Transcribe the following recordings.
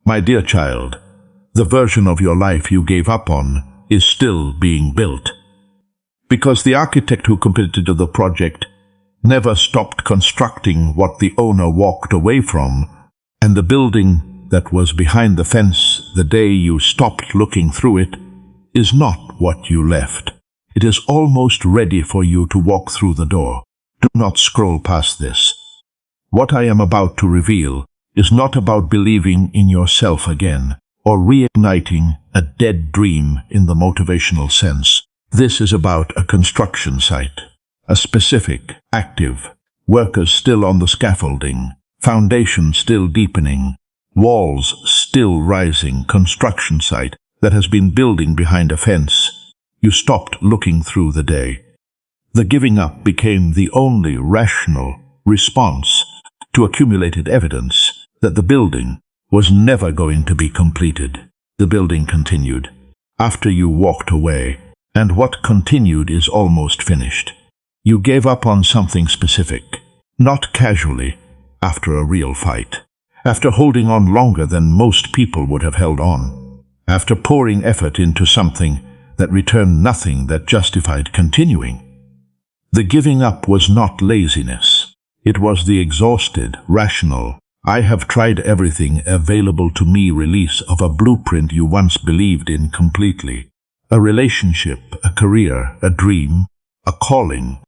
My dear child, the version of your life you gave up on is still being built. Because the architect who committed to the project never stopped constructing what the owner walked away from, and the building that was behind the fence the day you stopped looking through it is not what you left. It is almost ready for you to walk through the door. Do not scroll past this. What I am about to reveal is not about believing in yourself again, or reigniting a dead dream in the motivational sense. This is about a construction site, a specific, active, workers still on the scaffolding, foundation still deepening, walls still rising construction site that has been building behind a fence you stopped looking through the day. The giving up became the only rational response to accumulated evidence that the building was never going to be completed. The building continued after you walked away, and what continued is almost finished. You gave up on something specific, not casually, after a real fight, after holding on longer than most people would have held on, after pouring effort into something that returned nothing that justified continuing. The giving up was not laziness. It was the exhausted, rational, I have tried everything available to me release of a blueprint you once believed in completely. A relationship, a career, a dream, a calling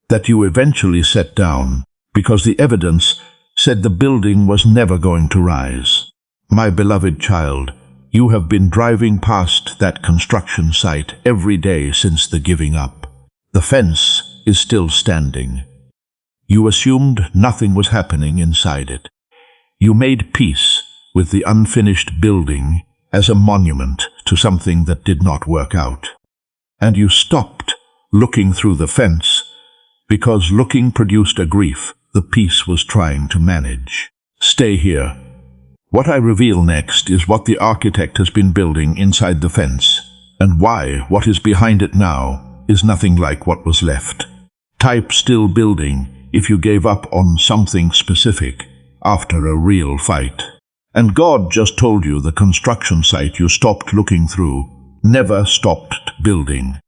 that you eventually set down because the evidence said the building was never going to rise. My beloved child, you have been driving past that construction site every day since the giving up. The fence is still standing. You assumed nothing was happening inside it. You made peace with the unfinished building as a monument to something that did not work out. And you stopped looking through the fence because looking produced a grief the peace was trying to manage. Stay here. What I reveal next is what the architect has been building inside the fence, and why what is behind it now is nothing like what was left. Type still building if you gave up on something specific after a real fight. And God just told you the construction site you stopped looking through never stopped building.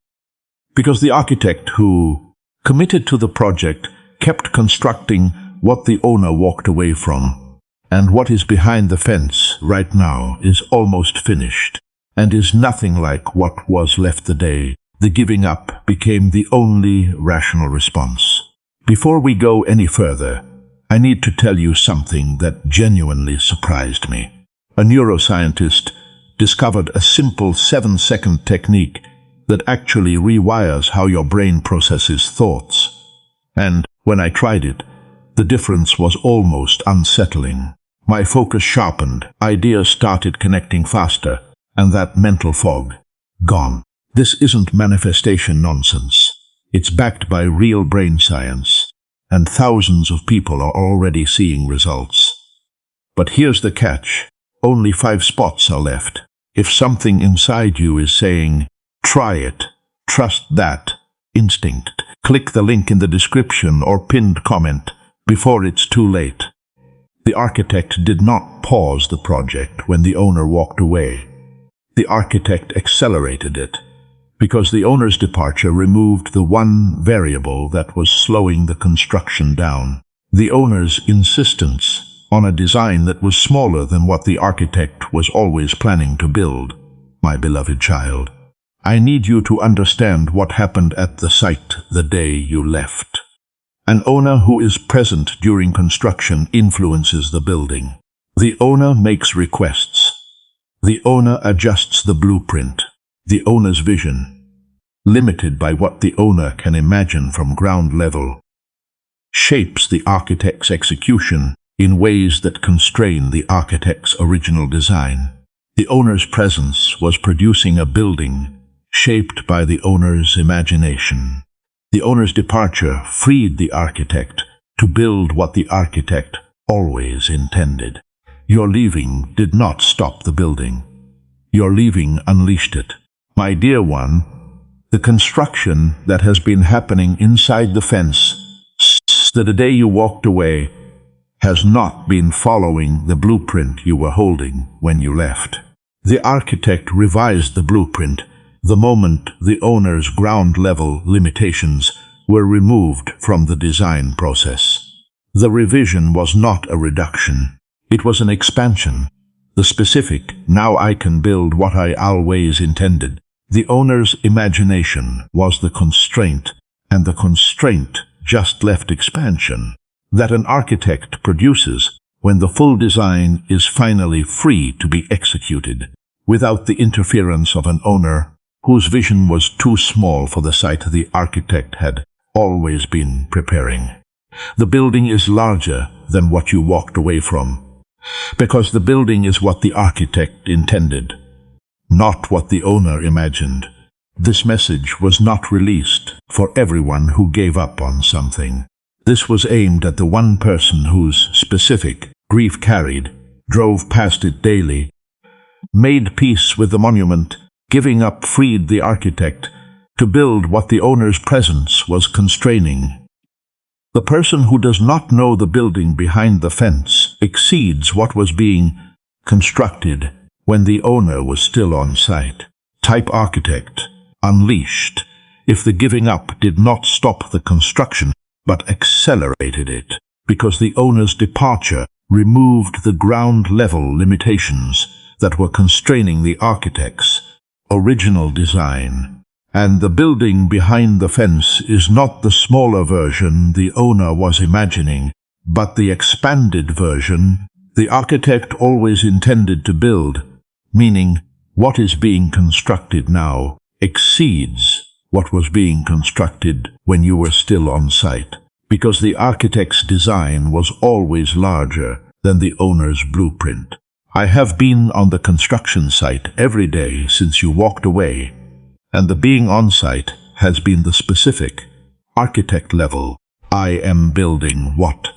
Because the architect who committed to the project kept constructing what the owner walked away from. And what is behind the fence right now is almost finished, and is nothing like what was left the day the giving up became the only rational response. Before we go any further, I need to tell you something that genuinely surprised me. A neuroscientist discovered a simple 7-second technique that actually rewires how your brain processes thoughts. And when I tried it, the difference was almost unsettling. My focus sharpened, ideas started connecting faster, and that mental fog, gone. This isn't manifestation nonsense. It's backed by real brain science, and thousands of people are already seeing results. But here's the catch. Only 5 spots are left. If something inside you is saying, try it, trust that instinct, click the link in the description or pinned comment before it's too late. The architect did not pause the project when the owner walked away. The architect accelerated it, because the owner's departure removed the one variable that was slowing the construction down. The owner's insistence on a design that was smaller than what the architect was always planning to build. My beloved child, I need you to understand what happened at the site the day you left. An owner who is present during construction influences the building. The owner makes requests. The owner adjusts the blueprint. The owner's vision, limited by what the owner can imagine from ground level, shapes the architect's execution in ways that constrain the architect's original design. The owner's presence was producing a building shaped by the owner's imagination. The owner's departure freed the architect to build what the architect always intended. Your leaving did not stop the building. Your leaving unleashed it. My dear one, the construction that has been happening inside the fence since the day you walked away has not been following the blueprint you were holding when you left. The architect revised the blueprint the moment the owner's ground-level limitations were removed from the design process. The revision was not a reduction. It was an expansion. The specific, now I can build what I always intended. The owner's imagination was the constraint, and the constraint just left expansion that an architect produces when the full design is finally free to be executed, without the interference of an owner whose vision was too small for the site the architect had always been preparing. The building is larger than what you walked away from, because the building is what the architect intended, not what the owner imagined. This message was not released for everyone who gave up on something. This was aimed at the one person whose specific grief carried, drove past it daily, made peace with the monument. Giving up freed the architect to build what the owner's presence was constraining. The person who does not know the building behind the fence exceeds what was being constructed when the owner was still on site. Type architect, unleashed, if the giving up did not stop the construction but accelerated it, because the owner's departure removed the ground-level limitations that were constraining the architect's original design. And the building behind the fence is not the smaller version the owner was imagining, but the expanded version the architect always intended to build, meaning what is being constructed now exceeds what was being constructed when you were still on site, because the architect's design was always larger than the owner's blueprint. I have been on the construction site every day since you walked away, and the being on site has been the specific, architect level. I am building what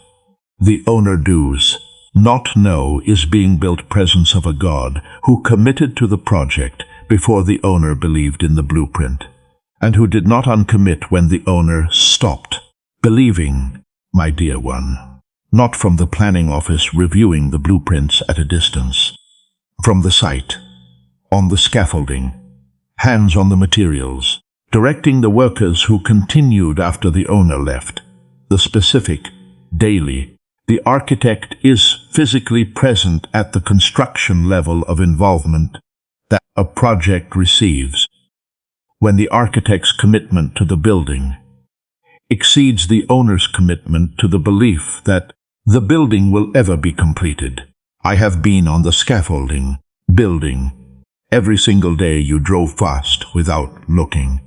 the owner does not know is being built presence of a God who committed to the project before the owner believed in the blueprint, and who did not uncommit when the owner stopped believing, my dear one. Not from the planning office reviewing the blueprints at a distance. From the site, on the scaffolding, hands on the materials, directing the workers who continued after the owner left. The specific, daily, the architect is physically present at the construction level of involvement that a project receives. When the architect's commitment to the building exceeds the owner's commitment to the belief that the building will ever be completed. I have been on the scaffolding, building. Every single day you drove fast without looking.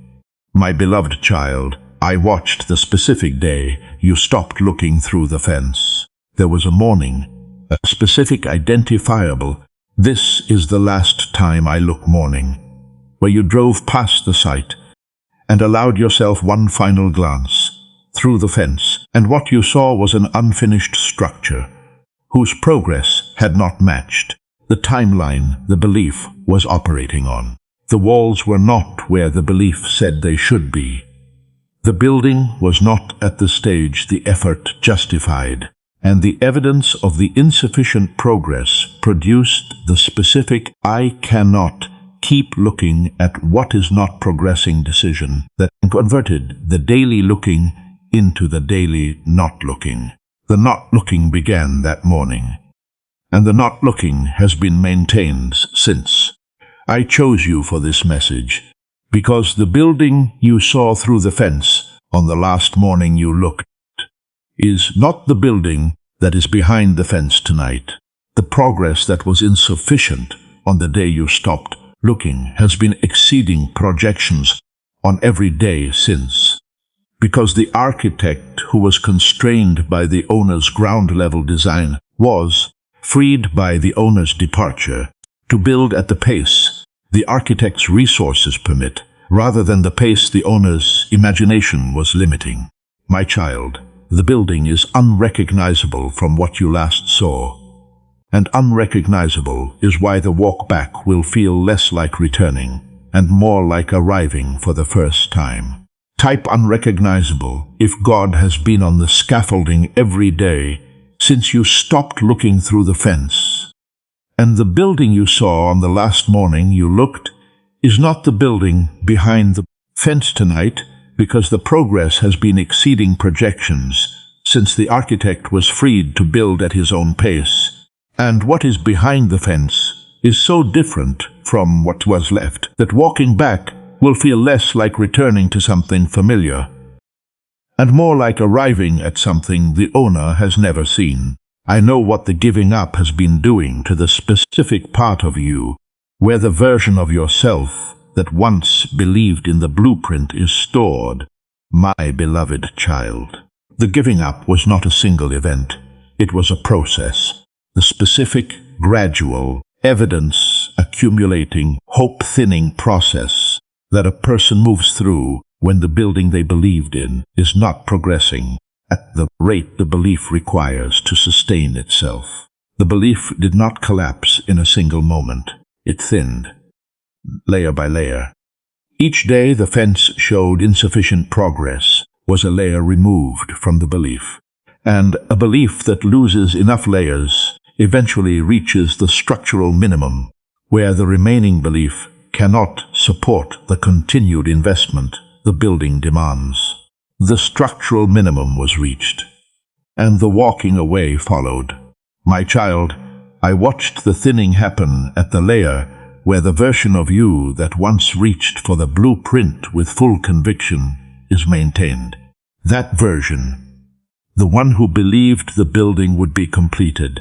My beloved child, I watched the specific day you stopped looking through the fence. There was a morning, a specific identifiable, this is the last time I look morning, where you drove past the site and allowed yourself one final glance through the fence, and what you saw was an unfinished structure, whose progress had not matched the timeline the belief was operating on. The walls were not where the belief said they should be. The building was not at the stage the effort justified, and the evidence of the insufficient progress produced the specific I cannot keep looking at what is not progressing decision that converted the daily looking into the daily not looking. The not looking began that morning, and the not looking has been maintained since. I chose you for this message, because the building you saw through the fence on the last morning you looked is not the building that is behind the fence tonight. The progress that was insufficient on the day you stopped looking has been exceeding projections on every day since. Because the architect who was constrained by the owner's ground-level design was freed by the owner's departure to build at the pace the architect's resources permit, rather than the pace the owner's imagination was limiting. My child, the building is unrecognizable from what you last saw, and unrecognizable is why the walk back will feel less like returning and more like arriving for the first time. Type unrecognizable if God has been on the scaffolding every day since you stopped looking through the fence. And the building you saw on the last morning you looked is not the building behind the fence tonight, because the progress has been exceeding projections since the architect was freed to build at his own pace. And what is behind the fence is so different from what was left that walking back will feel less like returning to something familiar and more like arriving at something the owner has never seen. I know what the giving up has been doing to the specific part of you where the version of yourself that once believed in the blueprint is stored, my beloved child. The giving up was not a single event. It was a process. The specific, gradual, evidence accumulating, hope-thinning process that a person moves through when the building they believed in is not progressing at the rate the belief requires to sustain itself. The belief did not collapse in a single moment. It thinned, layer by layer. Each day the fence showed insufficient progress was a layer removed from the belief, and a belief that loses enough layers eventually reaches the structural minimum, where the remaining belief cannot support the continued investment the building demands. The structural minimum was reached, and the walking away followed. My child, I watched the thinning happen at the layer where the version of you that once reached for the blueprint with full conviction is maintained. That version, the one who believed the building would be completed,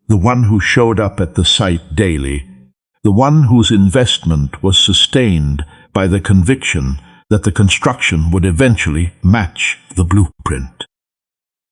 the one who showed up at the site daily, the one whose investment was sustained by the conviction that the construction would eventually match the blueprint.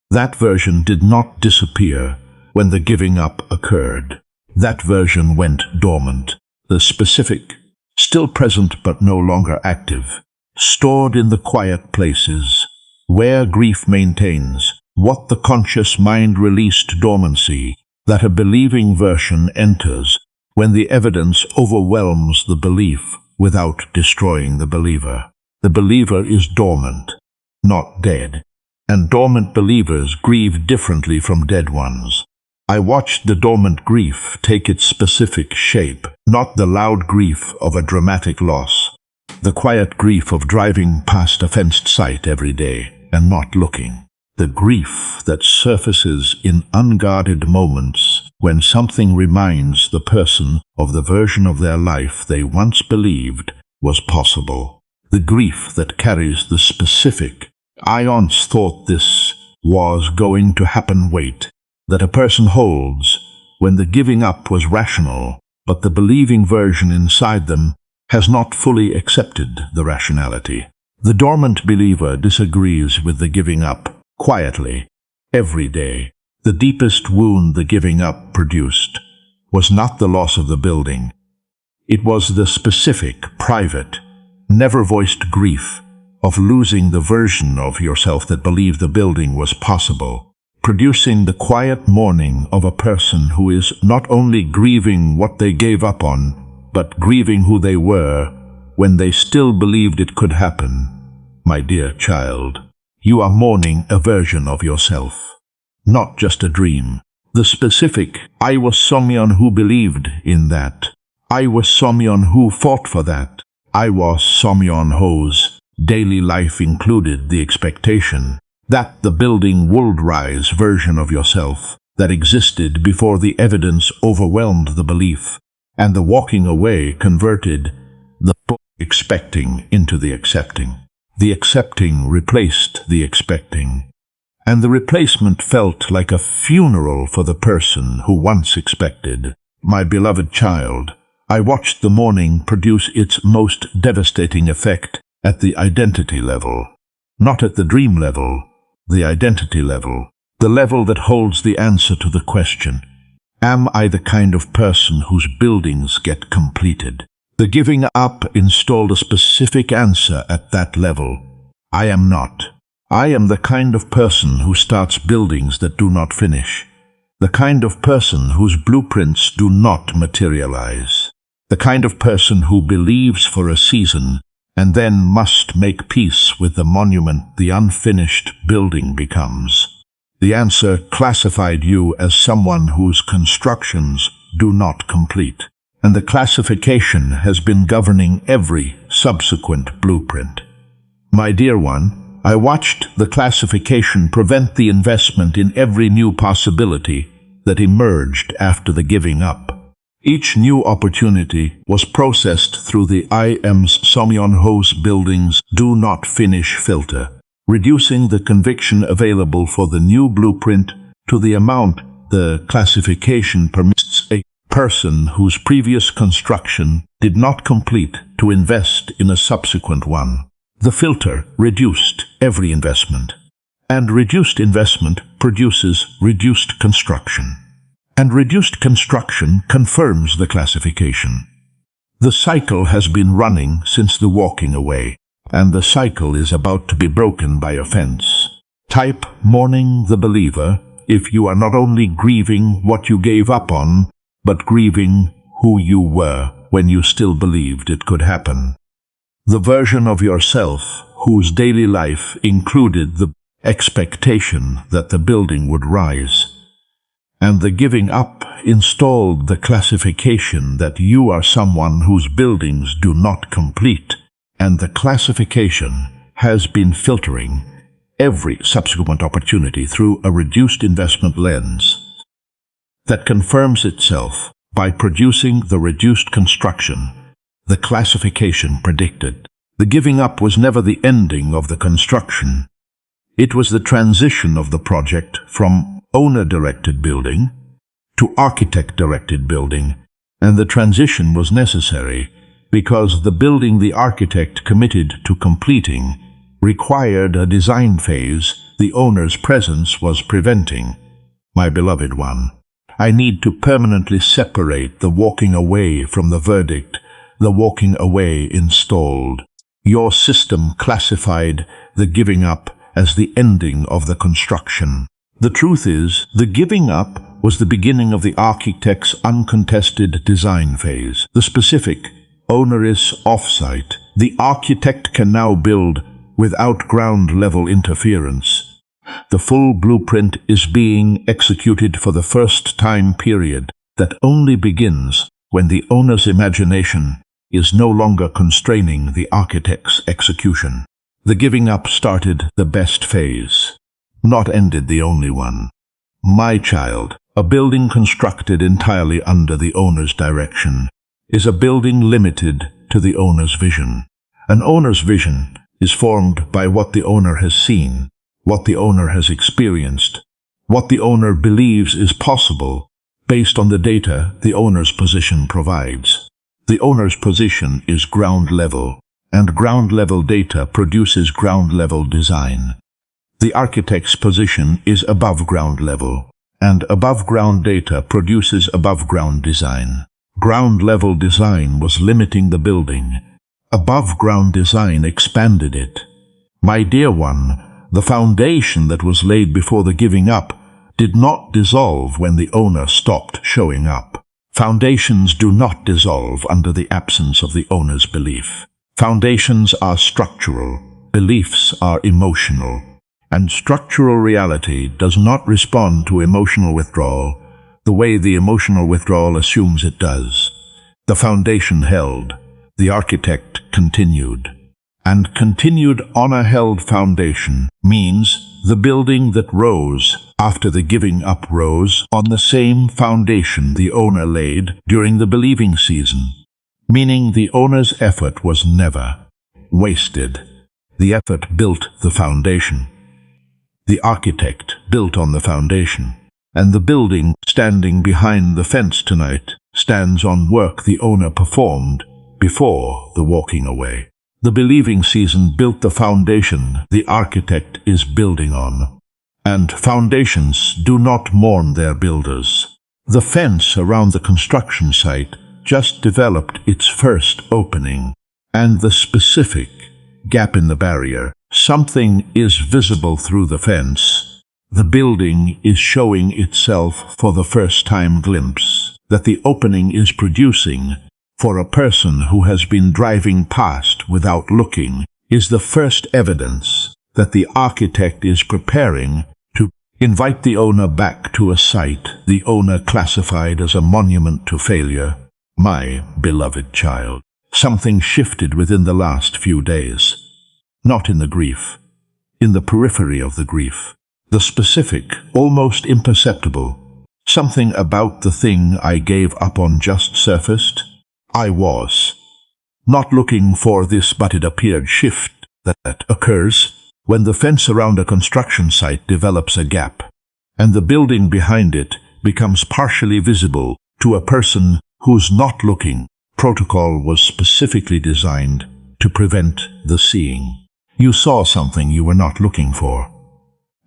That version did not disappear when the giving up occurred. That version went dormant. The specific, still present but no longer active, stored in the quiet places, where grief maintains what the conscious mind released dormancy, that a believing version enters when the evidence overwhelms the belief without destroying the believer. The believer is dormant, not dead, and dormant believers grieve differently from dead ones. I watched the dormant grief take its specific shape, not the loud grief of a dramatic loss, the quiet grief of driving past a fenced site every day and not looking, the grief that surfaces in unguarded moments when something reminds the person of the version of their life they once believed was possible. The grief that carries the specific, I once thought this was going to happen weight, that a person holds when the giving up was rational, but the believing version inside them has not fully accepted the rationality. The dormant believer disagrees with the giving up, quietly, every day. The deepest wound the giving up produced was not the loss of the building. It was the specific, private, never-voiced grief of losing the version of yourself that believed the building was possible, producing the quiet mourning of a person who is not only grieving what they gave up on, but grieving who they were when they still believed it could happen. My dear child, you are mourning a version of yourself, not just a dream. The specific, I was someone who believed in that. I was someone who fought for that. I was someone whose daily life included the expectation that the building would rise version of yourself that existed before the evidence overwhelmed the belief, and the walking away converted the expecting into the accepting. The accepting replaced the expecting, and the replacement felt like a funeral for the person who once expected. My beloved child, I watched the mourning produce its most devastating effect at the identity level, not at the dream level, the identity level, the level that holds the answer to the question, am I the kind of person whose buildings get completed? The giving up installed a specific answer at that level. I am not. I am the kind of person who starts buildings that do not finish, the kind of person whose blueprints do not materialize, the kind of person who believes for a season and then must make peace with the monument the unfinished building becomes. The answer classified you as someone whose constructions do not complete, and the classification has been governing every subsequent blueprint. My dear one, I watched the classification prevent the investment in every new possibility that emerged after the giving up. Each new opportunity was processed through the IM's Somyonho's building's do not finish filter, reducing the conviction available for the new blueprint to the amount the classification permits a person whose previous construction did not complete to invest in a subsequent one. The filter reduced every investment, and reduced investment produces reduced construction. And reduced construction confirms the classification. The cycle has been running since the walking away, and the cycle is about to be broken by offense. Type mourning the believer if you are not only grieving what you gave up on, but grieving who you were when you still believed it could happen. The version of yourself whose daily life included the expectation that the building would rise, and the giving up installed the classification that you are someone whose buildings do not complete, and the classification has been filtering every subsequent opportunity through a reduced investment lens that confirms itself by producing the reduced construction the classification predicted. The giving up was never the ending of the construction. It was the transition of the project from owner-directed building to architect-directed building, and the transition was necessary because the building the architect committed to completing required a design phase the owner's presence was preventing. My beloved one, I need to permanently separate the walking away from the verdict, the walking away installed. Your system classified the giving up as the ending of the construction. The truth is, the giving up was the beginning of the architect's uncontested design phase. The specific, onerous offsite. The architect can now build without ground-level interference. The full blueprint is being executed for the first time period that only begins when the owner's imagination is no longer constraining the architect's execution. The giving up started the best phase, not ended the only one. My child, a building constructed entirely under the owner's direction is a building limited to the owner's vision. An owner's vision is formed by what the owner has seen, what the owner has experienced, what the owner believes is possible based on the data the owner's position provides. The owner's position is ground level, and ground level data produces ground level design. The architect's position is above ground level, and above ground data produces above ground design. Ground level design was limiting the building. Above ground design expanded it. My dear one, the foundation that was laid before the giving up did not dissolve when the owner stopped showing up. Foundations do not dissolve under the absence of the owner's belief. Foundations are structural, beliefs are emotional, and structural reality does not respond to emotional withdrawal the way the emotional withdrawal assumes it does. The foundation held, the architect continued. And continued on a held foundation means the building that rose after the giving up rose on the same foundation the owner laid during the believing season, meaning the owner's effort was never wasted. The effort built the foundation. The architect built on the foundation, and the building standing behind the fence tonight stands on work the owner performed before the walking away. The believing season built the foundation the architect is building on, and foundations do not mourn their builders. The fence around the construction site just developed its first opening, and the specific gap in the barrier. Something is visible through the fence. The building is showing itself for the first time glimpse that the opening is producing for a person who has been driving past without looking is the first evidence that the architect is preparing to Invite the owner back to a site the owner classified as a monument to failure. My beloved child, something shifted within the last few days. Not in the grief, in the periphery of the grief. The specific, almost imperceptible. Something about the thing I gave up on just surfaced. I was not looking for this, but it appeared. Shift that occurs when the fence around a construction site develops a gap, and the building behind it becomes partially visible to a person who's not looking. Protocol was specifically designed to prevent the seeing. You saw something you were not looking for,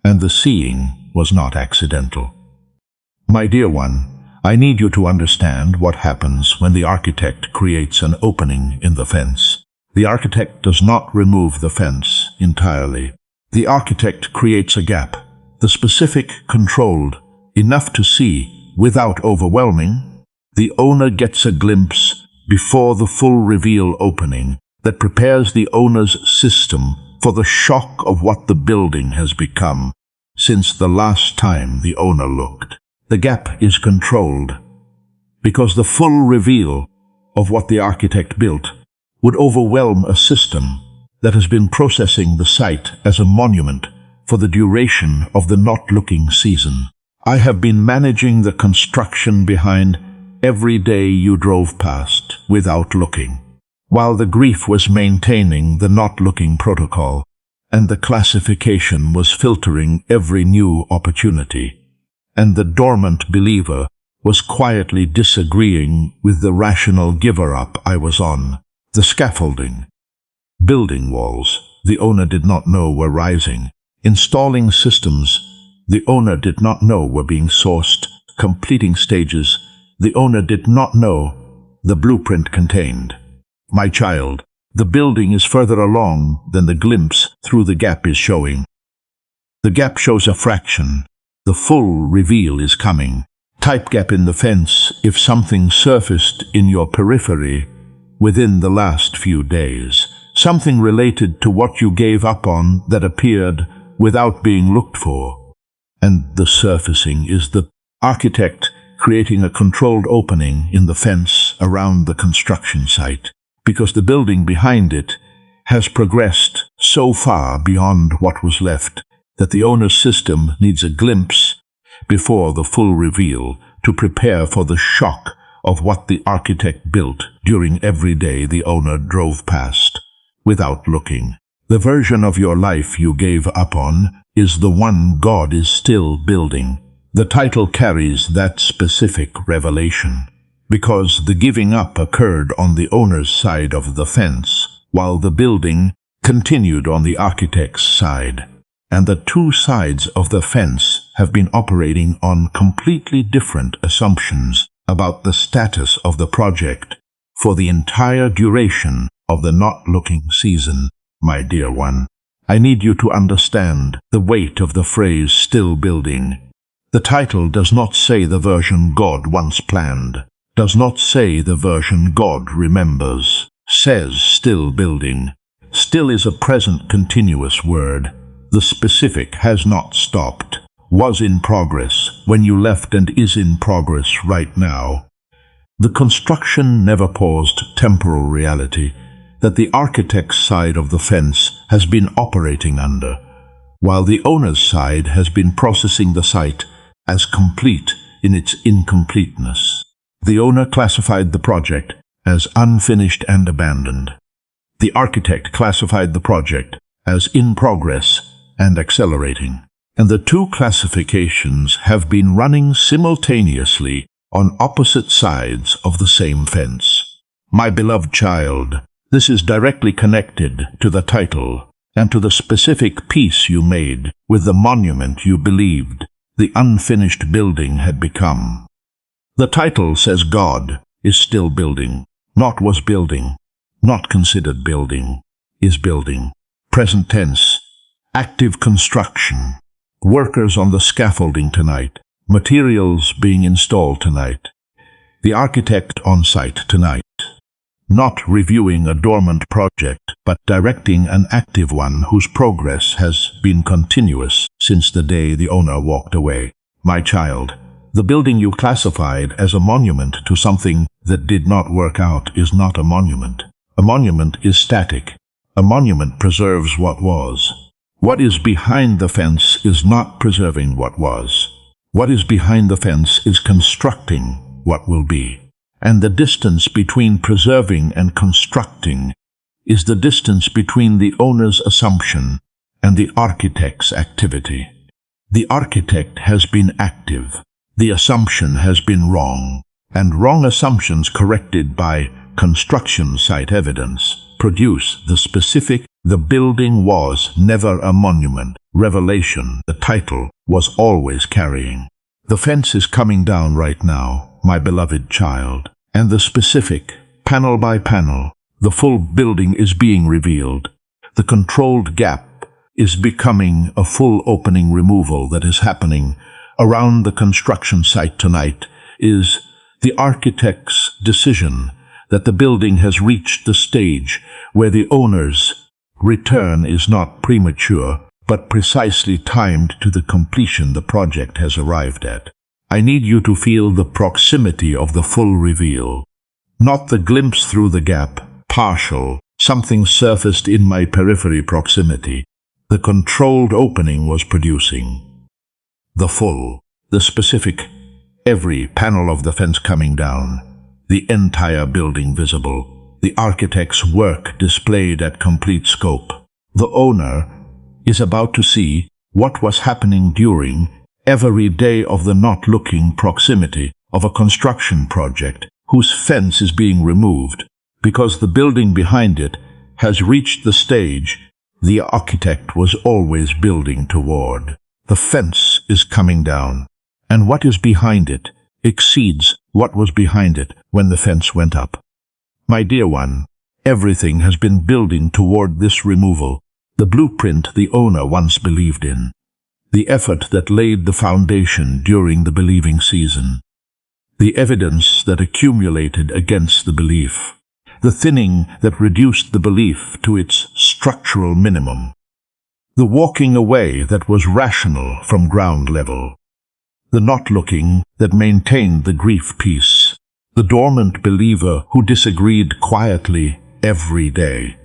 and the seeing was not accidental. My dear one, I need you to understand what happens when the architect creates an opening in the fence. The architect does not remove the fence entirely. The architect creates a gap, the specific, controlled, enough to see without overwhelming. The owner gets a glimpse before the full reveal opening that prepares the owner's system for the shock of what the building has become since the last time the owner looked. The gap is controlled because the full reveal of what the architect built would overwhelm a system that has been processing the site as a monument for the duration of the not-looking season. I have been managing the construction behind every day you drove past without looking, while the grief was maintaining the not-looking protocol, and the classification was filtering every new opportunity, and the dormant believer was quietly disagreeing with the rational giver-up I was on. The scaffolding, building walls, the owner did not know were rising. Installing systems, the owner did not know were being sourced. Completing stages, the owner did not know the blueprint contained. My child, the building is further along than the glimpse through the gap is showing. The gap shows a fraction. The full reveal is coming. Type gap in the fence if something surfaced in your periphery within the last few days. Something related to what you gave up on that appeared without being looked for. And the surfacing is the architect creating a controlled opening in the fence around the construction site, because the building behind it has progressed so far beyond what was left that the owner's system needs a glimpse before the full reveal to prepare for the shock of what the architect built during every day the owner drove past without looking. The version of your life you gave up on is the one God is still building. The title carries that specific revelation, because the giving up occurred on the owner's side of the fence, while the building continued on the architect's side. And the two sides of the fence have been operating on completely different assumptions about the status of the project for the entire duration of the not-looking season. My dear one, I need you to understand the weight of the phrase "still building." The title does not say the version God once planned, does not say the version God remembers, says still building. Still is a present continuous word. The specific has not stopped, was in progress when you left and is in progress right now. The construction never paused. Temporal reality that the architect's side of the fence has been operating under, while the owner's side has been processing the site as complete in its incompleteness. The owner classified the project as unfinished and abandoned. The architect classified the project as in progress and accelerating. And the two classifications have been running simultaneously on opposite sides of the same fence. My beloved child, this is directly connected to the title and to the specific peace you made with the monument you believed the unfinished building had become. The title says God is still building, not was building, not considered building, is building. Present tense, active construction, workers on the scaffolding tonight, materials being installed tonight, the architect on site tonight, not reviewing a dormant project, but directing an active one whose progress has been continuous since the day the owner walked away. My child, the building you classified as a monument to something that did not work out is not a monument. A monument is static. A monument preserves what was. What is behind the fence is not preserving what was. What is behind the fence is constructing what will be. And the distance between preserving and constructing is the distance between the owner's assumption and the architect's activity. The architect has been active. The assumption has been wrong, and wrong assumptions corrected by construction site evidence produce the specific "the building was never a monument" revelation the title was always carrying. The fence is coming down right now, my beloved child, and the specific, panel by panel, the full building is being revealed. The controlled gap is becoming a full opening removal that is happening around the construction site tonight is the architect's decision that the building has reached the stage where the owner's return is not premature, but precisely timed to the completion the project has arrived at. I need you to feel the proximity of the full reveal, not the glimpse through the gap, partial, something surfaced in my periphery proximity. The controlled opening was producing the full, the specific, every panel of the fence coming down, the entire building visible, the architect's work displayed at complete scope. The owner is about to see what was happening during every day of the not-looking proximity of a construction project whose fence is being removed because the building behind it has reached the stage the architect was always building toward. The fence is coming down, and what is behind it exceeds what was behind it when the fence went up. My dear one, everything has been building toward this removal, the blueprint the owner once believed in, the effort that laid the foundation during the believing season, the evidence that accumulated against the belief, the thinning that reduced the belief to its structural minimum, the walking away that was rational from ground level, the not looking that maintained the grief peace, the dormant believer who disagreed quietly every day,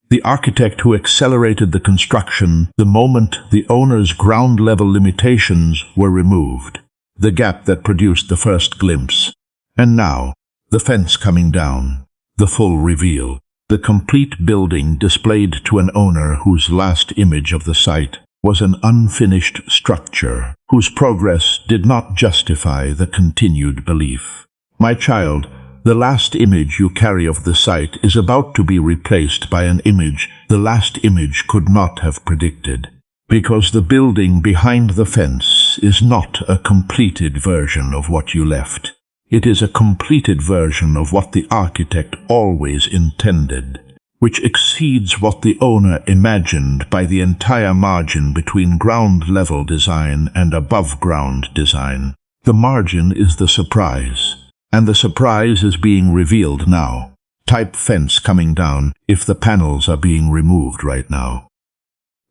the architect who accelerated the construction the moment the owner's ground level limitations were removed, the gap that produced the first glimpse, and now the fence coming down, the full reveal. The complete building displayed to an owner whose last image of the site was an unfinished structure, whose progress did not justify the continued belief. My child, the last image you carry of the site is about to be replaced by an image the last image could not have predicted, because the building behind the fence is not a completed version of what you left. It is a completed version of what the architect always intended, which exceeds what the owner imagined by the entire margin between ground-level design and above-ground design. The margin is the surprise, and the surprise is being revealed now. Type fence coming down if the panels are being removed right now.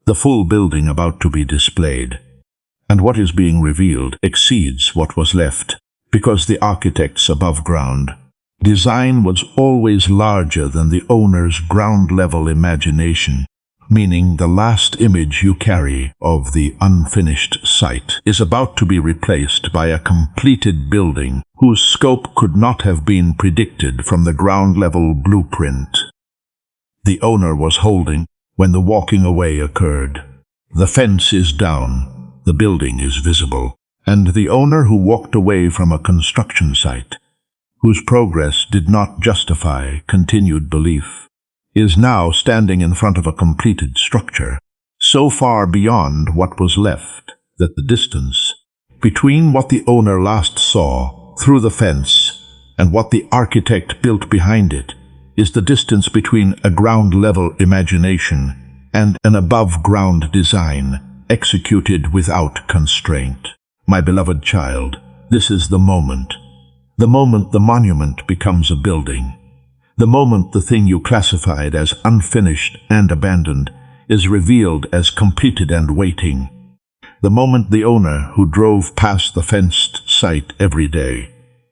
The full building about to be displayed, and what is being revealed exceeds what was left. Because the architect's above-ground design was always larger than the owner's ground-level imagination, meaning the last image you carry of the unfinished site is about to be replaced by a completed building whose scope could not have been predicted from the ground-level blueprint the owner was holding when the walking away occurred. The fence is down, the building is visible, and the owner who walked away from a construction site, whose progress did not justify continued belief, is now standing in front of a completed structure, so far beyond what was left that the distance between what the owner last saw through the fence and what the architect built behind it is the distance between a ground-level imagination and an above-ground design executed without constraint. My beloved child, this is the moment the monument becomes a building, the moment the thing you classified as unfinished and abandoned is revealed as completed and waiting, The moment the owner who drove past the fenced site every day,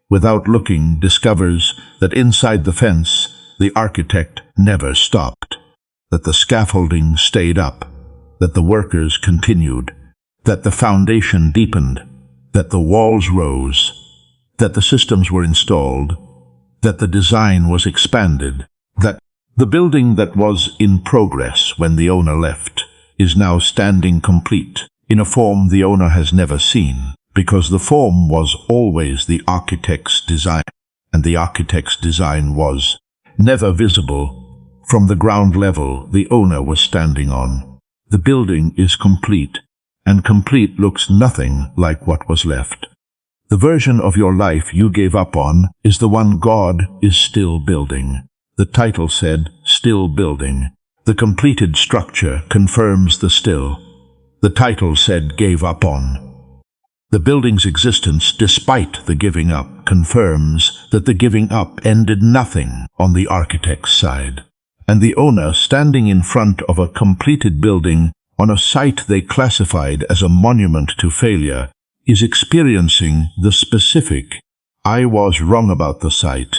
without looking, discovers that inside the fence the architect never stopped, that the scaffolding stayed up, that the workers continued, that the foundation deepened, that the walls rose, that the systems were installed, that the design was expanded, that the building that was in progress when the owner left is now standing complete in a form the owner has never seen, because the form was always the architect's design, and the architect's design was never visible from the ground level the owner was standing on. The building is complete, and complete looks nothing like what was left. The version of your life you gave up on is the one God is still building. The title said, Still Building. The completed structure confirms the still. The title said, Gave Up On. The building's existence, despite the giving up, confirms that the giving up ended nothing on the architect's side. And the owner, standing in front of a completed building on a site they classified as a monument to failure, is experiencing the specific, I was wrong about the site.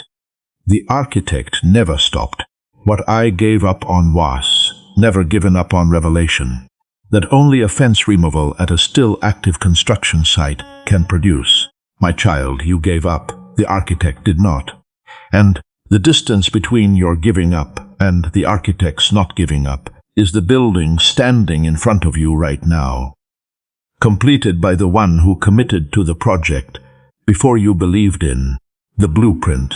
The architect never stopped. What I gave up on was never given up on revelation, that only a fence removal at a still active construction site can produce. My child, you gave up, the architect did not. And the distance between your giving up and the architect's not giving up is the building standing in front of you right now, completed by the one who committed to the project before you believed in the blueprint,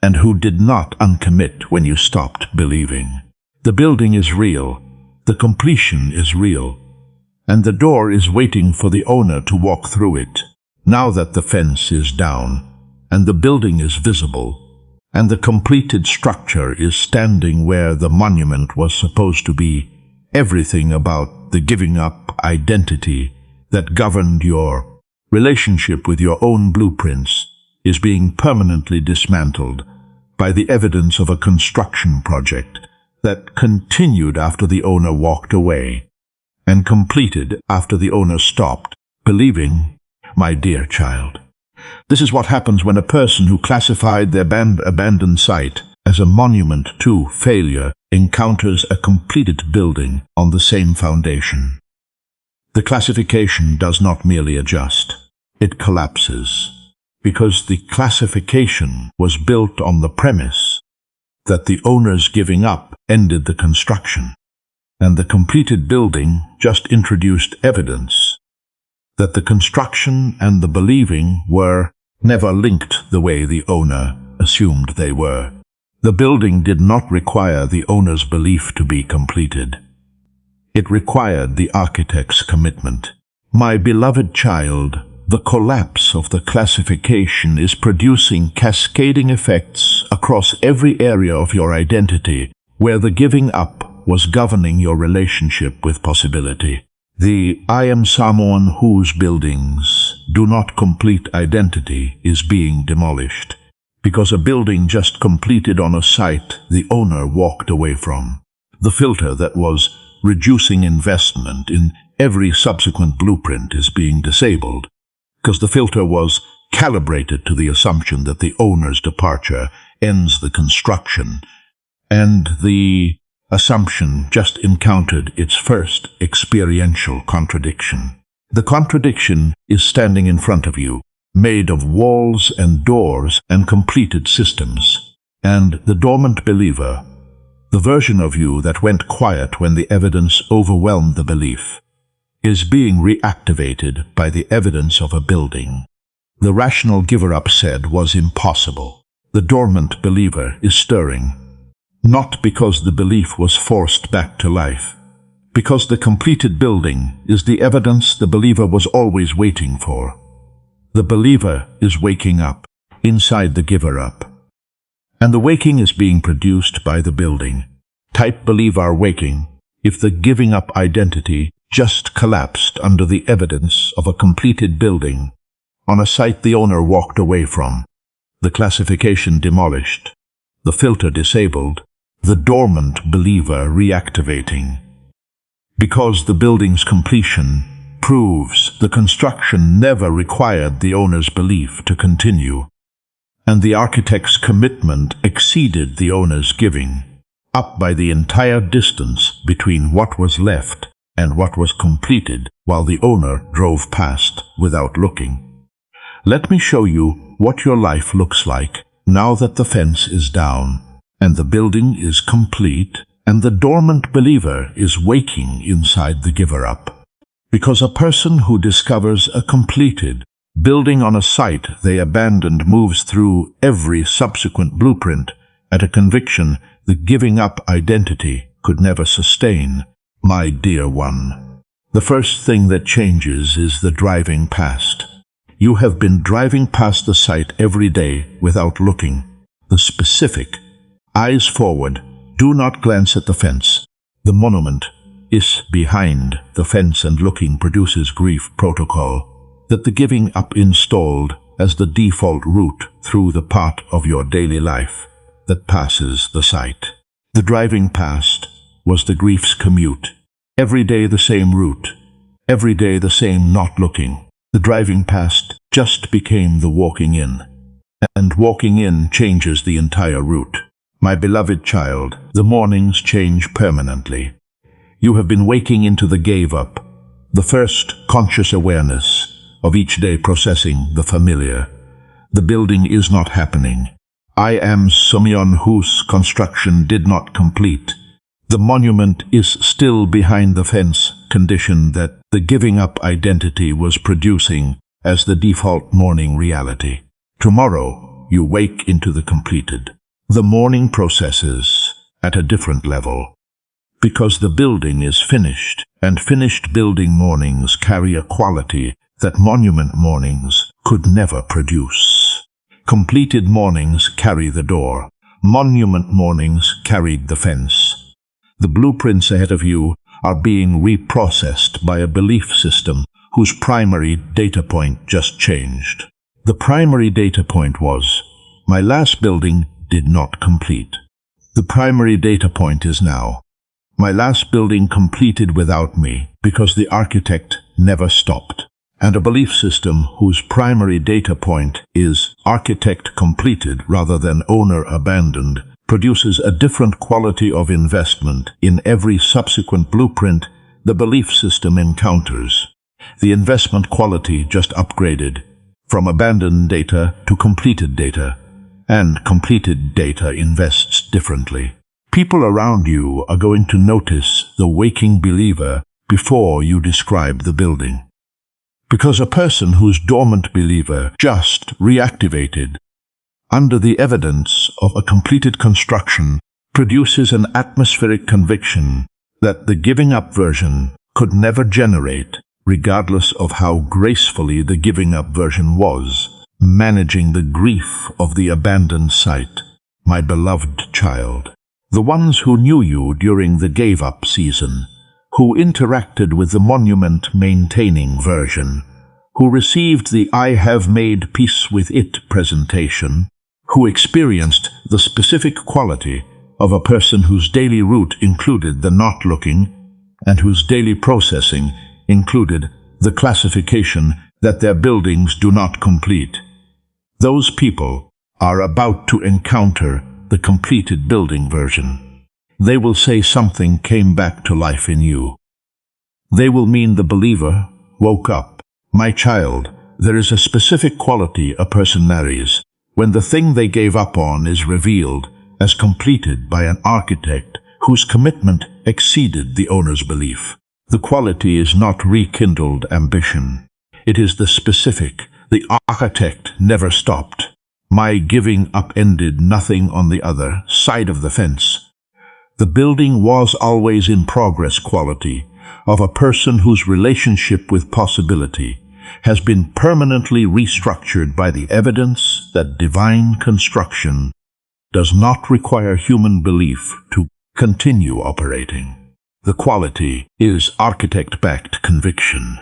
and who did not uncommit when you stopped believing. The building is real, the completion is real, and the door is waiting for the owner to walk through it. Now that the fence is down, and the building is visible, and the completed structure is standing where the monument was supposed to be, everything about the giving up identity that governed your relationship with your own blueprints is being permanently dismantled by the evidence of a construction project that continued after the owner walked away and completed after the owner stopped believing. My dear child, this is what happens when a person who classified their abandoned site as a monument to failure encounters a completed building on the same foundation. The classification does not merely adjust, it collapses, because the classification was built on the premise that the owner's giving up ended the construction, and the completed building just introduced evidence that the construction and the believing were never linked the way the owner assumed they were. The building did not require the owner's belief to be completed. It required the architect's commitment. My beloved child, the collapse of the classification is producing cascading effects across every area of your identity where the giving up was governing your relationship with possibility. The I am someone whose buildings do not complete identity is being demolished because a building just completed on a site the owner walked away from. The filter that was reducing investment in every subsequent blueprint is being disabled because the filter was calibrated to the assumption that the owner's departure ends the construction, and the assumption just encountered its first experiential contradiction. The contradiction is standing in front of you, made of walls and doors and completed systems. And the dormant believer, the version of you that went quiet when the evidence overwhelmed the belief, is being reactivated by the evidence of a building. The rational giver-up said was impossible. The dormant believer is stirring, not because the belief was forced back to life, because the completed building is the evidence the believer was always waiting for. The believer is waking up inside the giver-up, and the waking is being produced by the building. Type believer waking if the giving up identity just collapsed under the evidence of a completed building on a site the owner walked away from, the classification demolished, the filter disabled, the dormant believer reactivating. Because the building's completion proves the construction never required the owner's belief to continue, and the architect's commitment exceeded the owner's giving, up by the entire distance between what was left and what was completed while the owner drove past without looking. Let me show you what your life looks like now that the fence is down and the building is complete and the dormant believer is waking inside the giver-up. Because a person who discovers a completed building on a site they abandoned moves through every subsequent blueprint at a conviction the giving-up identity could never sustain. My dear one, the first thing that changes is the driving past. You have been driving past the site every day without looking. The specific, eyes forward, do not glance at the fence. The monument is behind the fence, and looking produces grief protocol that the giving up installed as the default route through the part of your daily life that passes the site. The driving past was the grief's commute. Every day the same route. Every day the same not looking. The driving past just became the walking in. And walking in changes the entire route. My beloved child, the mornings change permanently. You have been waking into the gave up, the first conscious awareness of each day processing the familiar. The building is not happening. I am Sumyon whose construction did not complete. The monument is still behind the fence, condition that the giving up identity was producing as the default morning reality. Tomorrow, you wake into the completed. The morning processes at a different level. Because the building is finished, and finished building mornings carry a quality that monument mornings could never produce. Completed mornings carry the door. Monument mornings carried the fence. The blueprints ahead of you are being reprocessed by a belief system whose primary data point just changed. The primary data point was, my last building did not complete. The primary data point is now, my last building completed without me because the architect never stopped. And a belief system whose primary data point is architect completed rather than owner abandoned produces a different quality of investment in every subsequent blueprint the belief system encounters. The investment quality just upgraded from abandoned data to completed data, and completed data invests differently. People around you are going to notice the waking believer before you describe the building. Because a person whose dormant believer just reactivated under the evidence of a completed construction produces an atmospheric conviction that the giving up version could never generate, regardless of how gracefully the giving up version was, managing the grief of the abandoned site. My beloved child, the ones who knew you during the gave up season, who interacted with the monument maintaining version, who received the I have made peace with it presentation, who experienced the specific quality of a person whose daily route included the not looking and whose daily processing included the classification that their buildings do not complete. Those people are about to encounter the completed building version. They will say something came back to life in you. They will mean the believer woke up. My child, there is a specific quality a person marries when the thing they gave up on is revealed as completed by an architect whose commitment exceeded the owner's belief. The quality is not rekindled ambition. It is the specific. The architect never stopped. My giving up ended nothing on the other side of the fence. The building was always in progress quality of a person whose relationship with possibility has been permanently restructured by the evidence that divine construction does not require human belief to continue operating. The quality is architect-backed conviction,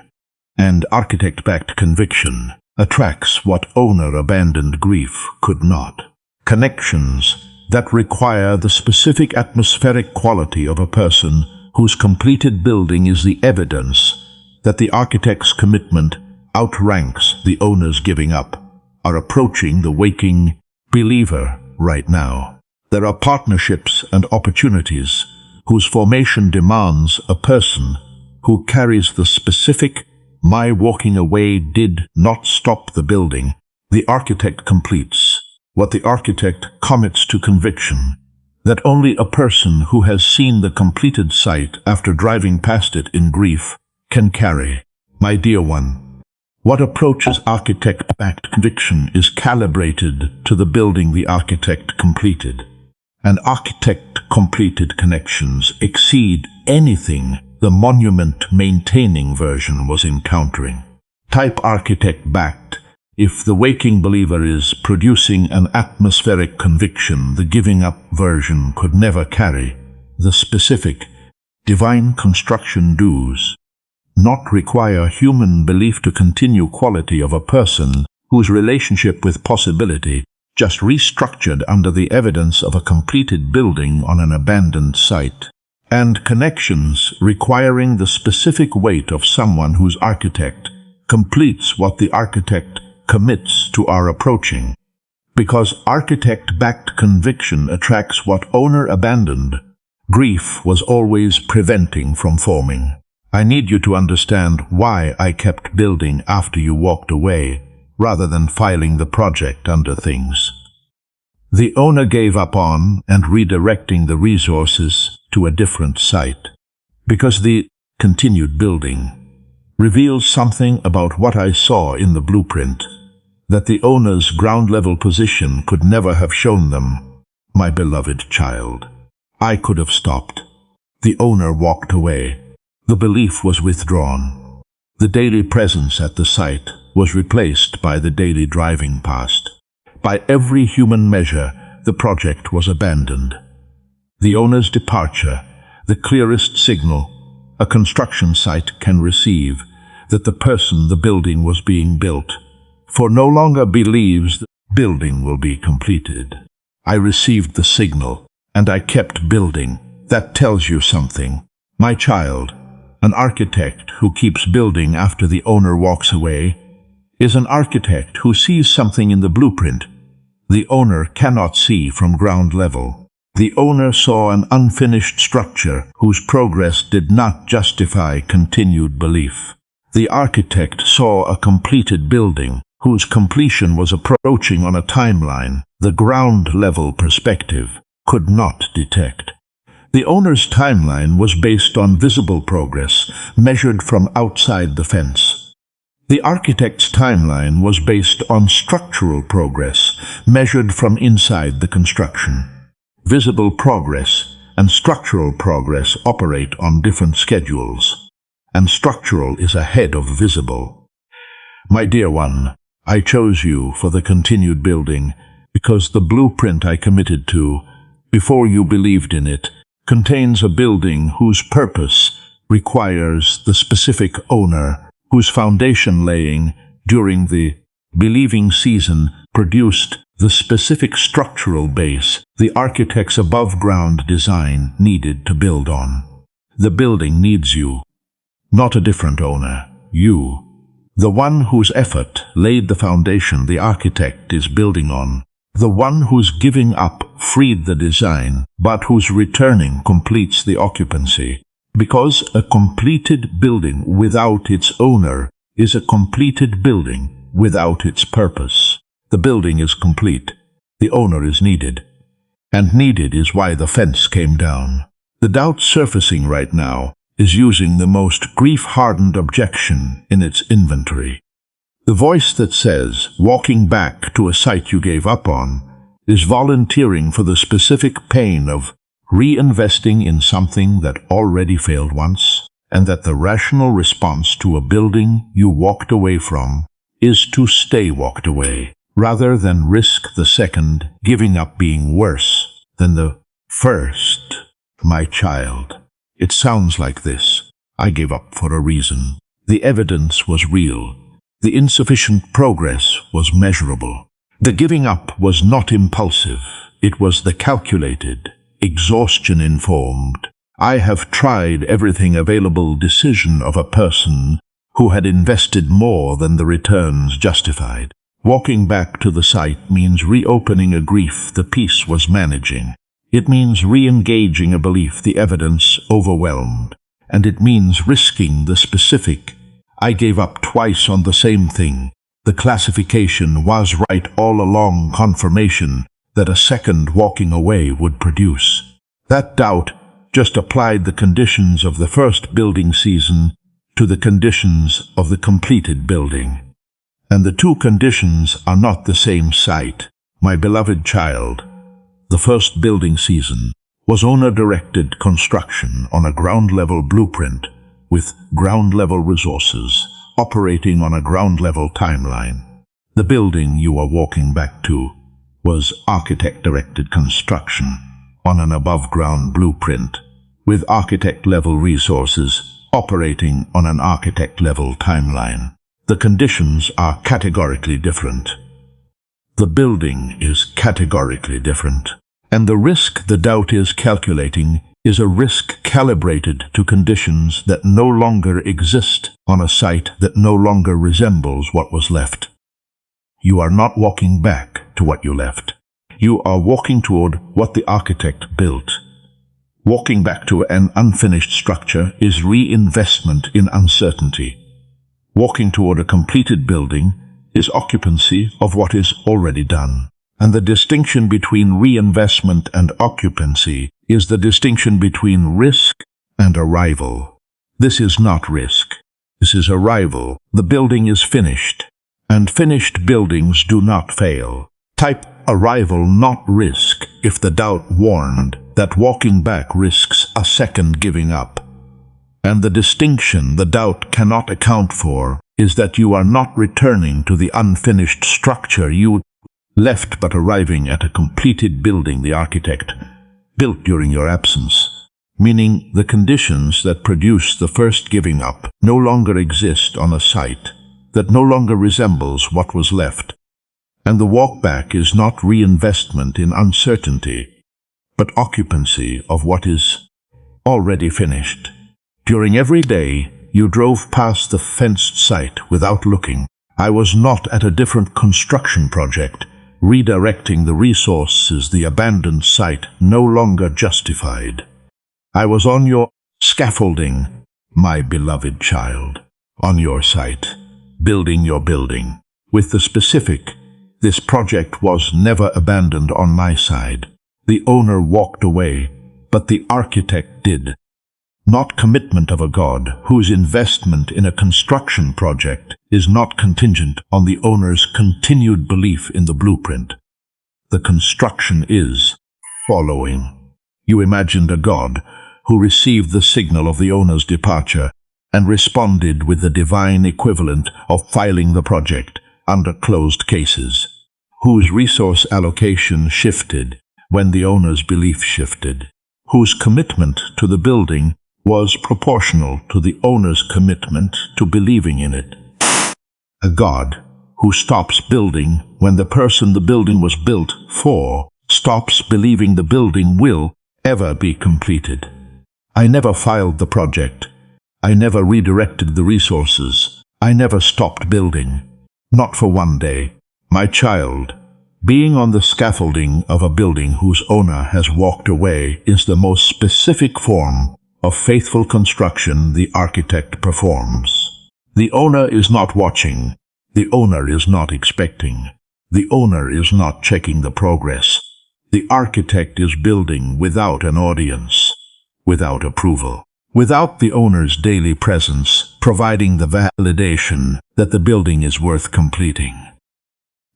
and architect-backed conviction attracts what owner-abandoned grief could not. Connections that require the specific atmospheric quality of a person whose completed building is the evidence that the architect's commitment outranks the owner's giving up, are approaching the waking believer right now. There are partnerships and opportunities whose formation demands a person who carries the specific "my walking away did not stop the building." The architect completes what the architect commits to conviction, that only a person who has seen the completed site after driving past it in grief can carry. My dear one, what approaches architect-backed conviction is calibrated to the building the architect completed. And architect-completed connections exceed anything the monument-maintaining version was encountering. Type architect-backed. If the waking believer is producing an atmospheric conviction the giving-up version could never carry, the specific divine construction does not require human belief to continue quality of a person whose relationship with possibility just restructured under the evidence of a completed building on an abandoned site, and connections requiring the specific weight of someone whose architect completes what the architect commits to our approaching. Because architect-backed conviction attracts what owner abandoned, grief was always preventing from forming. I need you to understand why I kept building after you walked away, rather than filing the project under things the owner gave up on and redirecting the resources to a different site. Because the continued building reveals something about what I saw in the blueprint that the owner's ground-level position could never have shown them. My beloved child, I could have stopped. The owner walked away. The belief was withdrawn. The daily presence at the site was replaced by the daily driving past. By every human measure, the project was abandoned. The owner's departure, the clearest signal a construction site can receive that the person the building was being built for no longer believes the building will be completed. I received the signal, and I kept building. That tells you something. My child, an architect who keeps building after the owner walks away is an architect who sees something in the blueprint the owner cannot see from ground level. The owner saw an unfinished structure whose progress did not justify continued belief. The architect saw a completed building whose completion was approaching on a timeline the ground-level perspective could not detect. The owner's timeline was based on visible progress measured from outside the fence. The architect's timeline was based on structural progress measured from inside the construction. Visible progress and structural progress operate on different schedules, and structural is ahead of visible. My dear one, I chose you for the continued building because the blueprint I committed to, before you believed in it, contains a building whose purpose requires the specific owner whose foundation laying during the believing season produced the specific structural base the architect's above-ground design needed to build on. The building needs you, not a different owner, you, the one whose effort laid the foundation the architect is building on, the one whose giving up freed the design, but whose returning completes the occupancy. Because a completed building without its owner is a completed building without its purpose. The building is complete. The owner is needed. And needed is why the fence came down. The doubt surfacing right now is using the most grief-hardened objection in its inventory. The voice that says, walking back to a site you gave up on, is volunteering for the specific pain of reinvesting in something that already failed once, and that the rational response to a building you walked away from is to stay walked away, rather than risk the second giving up being worse than the first. My child, it sounds like this. I gave up for a reason. The evidence was real. The insufficient progress was measurable. The giving up was not impulsive. It was the calculated, exhaustion-informed, I have tried everything available decision of a person who had invested more than the returns justified. Walking back to the site means reopening a grief the peace was managing. It means re-engaging a belief the evidence overwhelmed. And it means risking the specific. I gave up twice on the same thing. The classification was right all along, confirmation that a second walking away would produce. That doubt just applied the conditions of the first building season to the conditions of the completed building. And the two conditions are not the same site. My beloved child, the first building season was owner-directed construction on a ground-level blueprint with ground-level resources, operating on a ground-level timeline. The building you are walking back to was architect-directed construction on an above-ground blueprint with architect-level resources, operating on an architect-level timeline. The conditions are categorically different. The building is categorically different. And the risk the doubt is calculating is a risk calibrated to conditions that no longer exist on a site that no longer resembles what was left. You are not walking back to what you left. You are walking toward what the architect built. Walking back to an unfinished structure is reinvestment in uncertainty. Walking toward a completed building is occupancy of what is already done. And the distinction between reinvestment and occupancy is the distinction between risk and arrival. This is not risk. This is arrival. The building is finished, and finished buildings do not fail. Type arrival, not risk, if the doubt warned that walking back risks a second giving up. And the distinction the doubt cannot account for is that you are not returning to the unfinished structure you left, but arriving at a completed building the architect built during your absence, meaning the conditions that produce the first giving up no longer exist on a site that no longer resembles what was left. And the walk back is not reinvestment in uncertainty, but occupancy of what is already finished. During every day, you drove past the fenced site without looking. I was not at a different construction project, redirecting the resources the abandoned site no longer justified. I was on your scaffolding, my beloved child, on your site, building your building. With the specific, this project was never abandoned on my side. The owner walked away, but the architect did. Not commitment of a God whose investment in a construction project is not contingent on the owner's continued belief in the blueprint. The construction is following. You imagined a God who received the signal of the owner's departure and responded with the divine equivalent of filing the project under closed cases, whose resource allocation shifted when the owner's belief shifted, whose commitment to the building was proportional to the owner's commitment to believing in it. A God who stops building when the person the building was built for stops believing the building will ever be completed. I never filed the project. I never redirected the resources. I never stopped building. Not for one day. My child, being on the scaffolding of a building whose owner has walked away is the most specific form of faithful construction the architect performs. The owner is not watching. The owner is not expecting. The owner is not checking the progress. The architect is building without an audience, without approval, without the owner's daily presence providing the validation that the building is worth completing.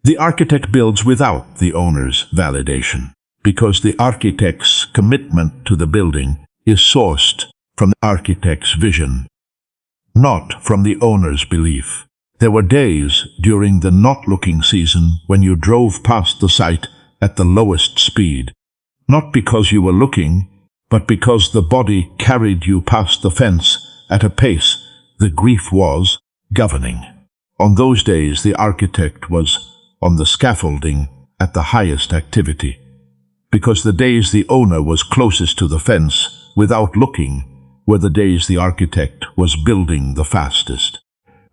The architect builds without the owner's validation, because the architect's commitment to the building is sourced from the architect's vision, not from the owner's belief. There were days during the not-looking season when you drove past the site at the lowest speed, not because you were looking, but because the body carried you past the fence at a pace the grief was governing. On those days, the architect was on the scaffolding at the highest activity, because the days the owner was closest to the fence without looking were the days the architect was building the fastest.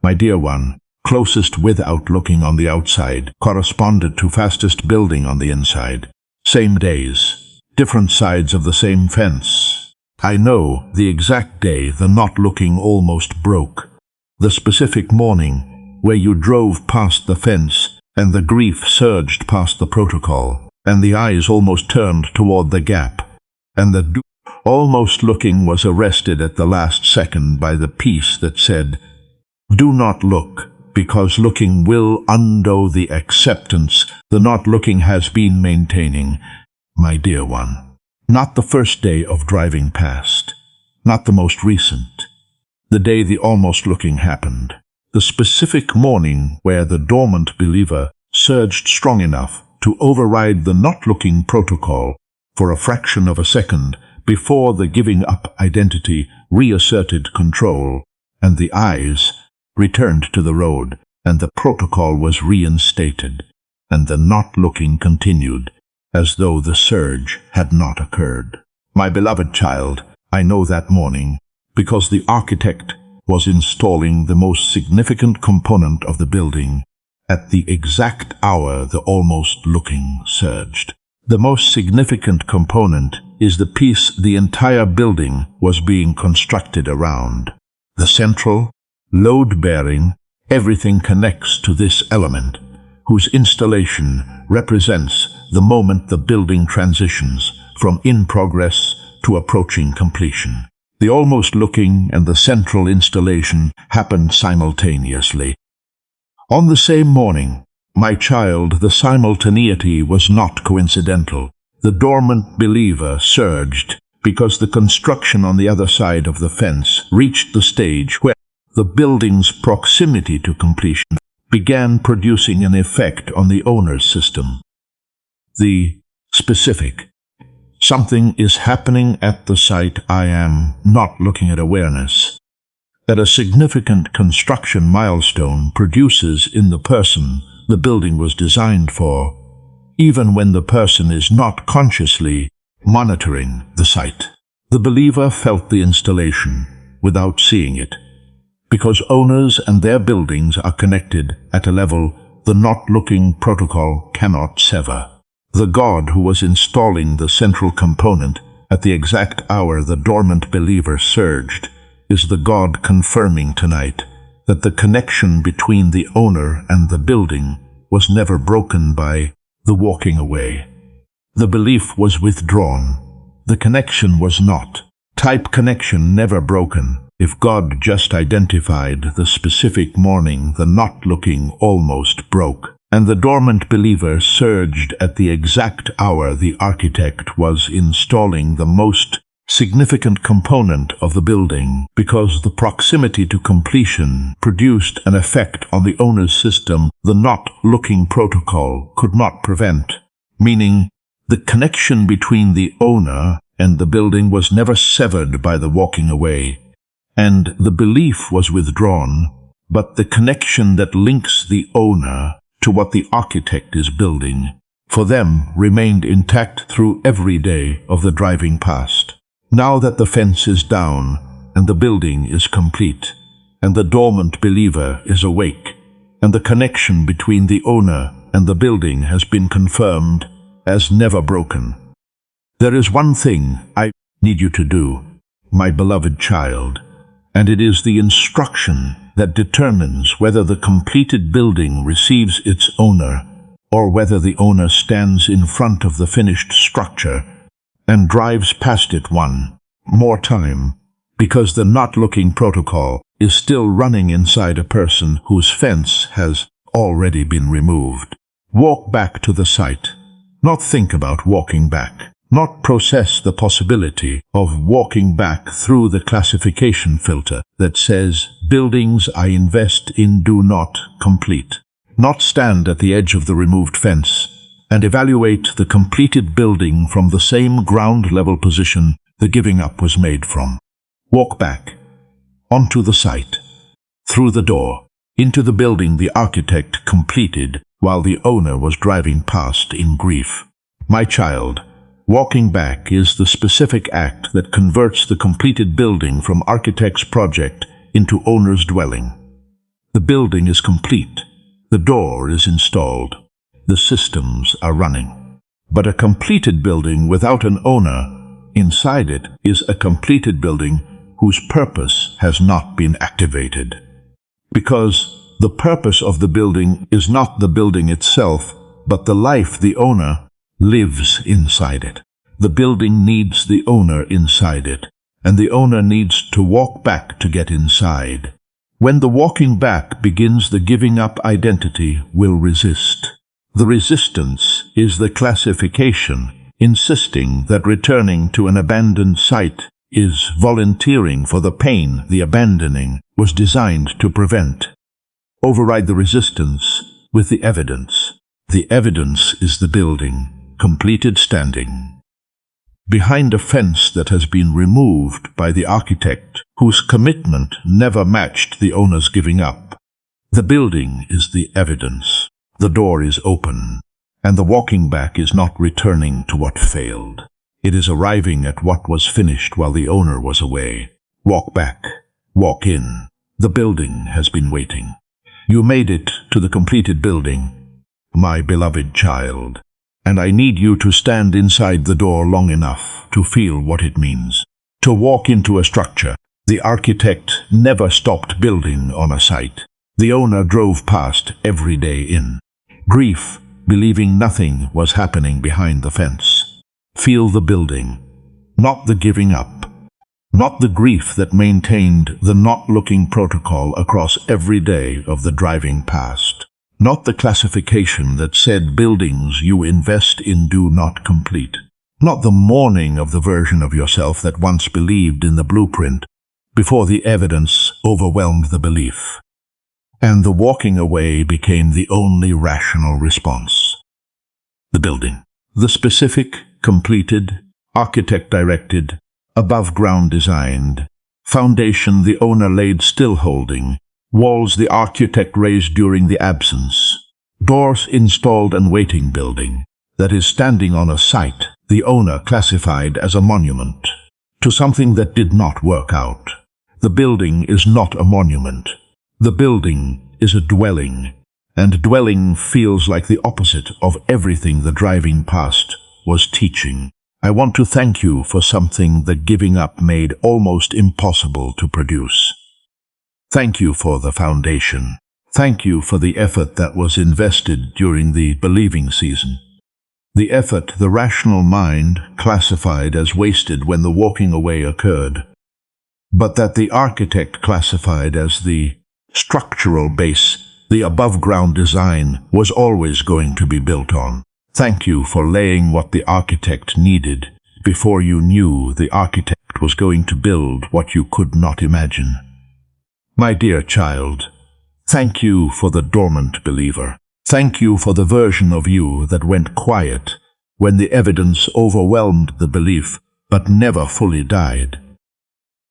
My dear one, closest without looking on the outside, corresponded to fastest building on the inside. Same days, different sides of the same fence. I know the exact day the not looking almost broke. The specific morning where you drove past the fence and the grief surged past the protocol, and the eyes almost turned toward the gap, and the almost looking was arrested at the last second by the peace that said, "Do not look, because looking will undo the acceptance the not looking has been maintaining." My dear one, not the first day of driving past, not the most recent, the day the almost looking happened, the specific morning where the dormant believer surged strong enough to override the not looking protocol for a fraction of a second before the giving up identity reasserted control, and the eyes returned to the road, and the protocol was reinstated, and the not looking continued, as though the surge had not occurred. My beloved child, I know that morning, because the architect was installing the most significant component of the building at the exact hour the almost looking surged. The most significant component is the piece the entire building was being constructed around. The central, load-bearing, everything connects to this element, whose installation represents the moment the building transitions from in progress to approaching completion. The almost looking and the central installation happened simultaneously. On the same morning, my child, the simultaneity was not coincidental. The dormant believer surged because the construction on the other side of the fence reached the stage where the building's proximity to completion began producing an effect on the owner's system. The specific. Something is happening at the site I am not looking at awareness. That a significant construction milestone produces in the person the building was designed for, even when the person is not consciously monitoring the site. The believer felt the installation without seeing it, because owners and their buildings are connected at a level the not-looking protocol cannot sever. The God who was installing the central component at the exact hour the dormant believer surged is the God confirming tonight that the connection between the owner and the building was never broken by the walking away. The belief was withdrawn. The connection was not. Type connection never broken. If God just identified the specific morning the not looking almost broke, and the dormant believer surged at the exact hour the architect was installing the most significant component of the building, because the proximity to completion produced an effect on the owner's system the not-looking protocol could not prevent, meaning the connection between the owner and the building was never severed by the walking away, and the belief was withdrawn, but the connection that links the owner to what the architect is building, for them, remained intact through every day of the driving past. Now that the fence is down and the building is complete, and the dormant believer is awake, and the connection between the owner and the building has been confirmed as never broken, there is one thing I need you to do, my beloved child, and it is the instruction that determines whether the completed building receives its owner or whether the owner stands in front of the finished structure and drives past it one more time, because the not-looking protocol is still running inside a person whose fence has already been removed. Walk back to the site. Not think about walking back. Not process the possibility of walking back through the classification filter that says, buildings I invest in do not complete. Not stand at the edge of the removed fence and evaluate the completed building from the same ground-level position the giving up was made from. Walk back, onto the site, through the door, into the building the architect completed while the owner was driving past in grief. My child, walking back is the specific act that converts the completed building from architect's project into owner's dwelling. The building is complete. The door is installed. The systems are running. But a completed building without an owner inside it is a completed building whose purpose has not been activated. Because the purpose of the building is not the building itself, but the life the owner lives inside it. The building needs the owner inside it, and the owner needs to walk back to get inside. When the walking back begins, the giving up identity will resist. The resistance is the classification, insisting that returning to an abandoned site is volunteering for the pain the abandoning was designed to prevent. Override the resistance with the evidence. The evidence is the building, completed standing. Behind a fence that has been removed by the architect, whose commitment never matched the owner's giving up. The building is the evidence. The door is open, and the walking back is not returning to what failed. It is arriving at what was finished while the owner was away. Walk back, walk in. The building has been waiting. You made it to the completed building, my beloved child, and I need you to stand inside the door long enough to feel what it means. To walk into a structure. The architect never stopped building on a site. The owner drove past every day in. Grief, believing nothing was happening behind the fence. Feel the building, not the giving up. Not the grief that maintained the not-looking protocol across every day of the driving past. Not the classification that said buildings you invest in do not complete. Not the mourning of the version of yourself that once believed in the blueprint before the evidence overwhelmed the belief. And the walking away became the only rational response. The building. The specific, completed, architect-directed, above-ground designed, foundation the owner laid still holding, walls the architect raised during the absence, doors installed and waiting building, that is standing on a site the owner classified as a monument, to something that did not work out. The building is not a monument. The building is a dwelling, and dwelling feels like the opposite of everything the driving past was teaching. I want to thank you for something the giving up made almost impossible to produce. Thank you for the foundation. Thank you for the effort that was invested during the believing season. The effort the rational mind classified as wasted when the walking away occurred, but that the architect classified as the structural base the above-ground design was always going to be built on. Thank you for laying what the architect needed before you knew the architect was going to build what you could not imagine. My dear child, thank you for the dormant believer. Thank you for the version of you that went quiet when the evidence overwhelmed the belief but never fully died.